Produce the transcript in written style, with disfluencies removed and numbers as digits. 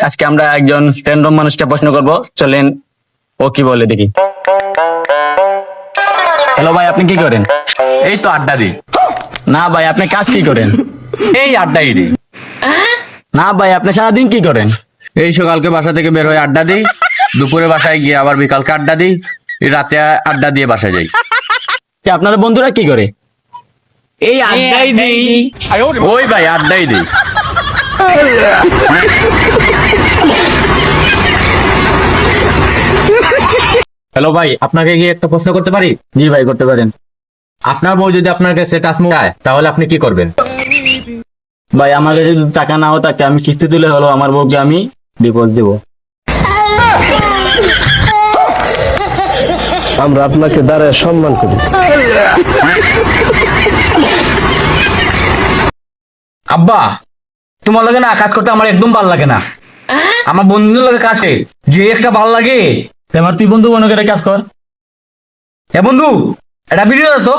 আজকে আমরা একজন র্যান্ডম মানুষকে প্রশ্ন করব, চলেন ও কি বলে দেখি। হ্যালো ভাই, আপনি কি করেন? এই তো আড্ডা দিই। না ভাই, আপনি কাজ কি করেন? এই আড্ডাই দিই। না ভাই, আপনি সারাদিন কি করেন? এই সকালকে বাসা থেকে বের হয়ে আড্ডা দিই, দুপুরে বাসায় গিয়ে আবার বিকালকে আড্ডা দিই, এই রাতে আড্ডা দিয়ে বাসায় যাই। আপনার বন্ধুরা কি করে? এই আড্ডাই দিই। ওই ভাই আড্ডাই দিই। হ্যালো ভাই, আপনাকে কি একটা প্রশ্ন করতে পারি? জি ভাই, করতে পারেন। আপনার বউ যদি আপনার কাছে টাচমু চায় তাহলে আপনি কি করবেন? ভাই, আমার কাছে যদি টাকা নাও থাকে, আমি কিস্তি তুলে হলো আমার বউকে আমি ডিভোর্স দেবো। আমরা আপনাকে দ্বারা সম্মান করি। আব্বা, তোমার লাগে না কাজ করতে আমার একদম ভালো লাগে না। আমার বন্ধুদের লাগে কাজ করে যে একটা ভালো লাগে। আমার তুই বন্ধু মনে করে কাজ কর। এ বন্ধু, এটা ভিডিও তো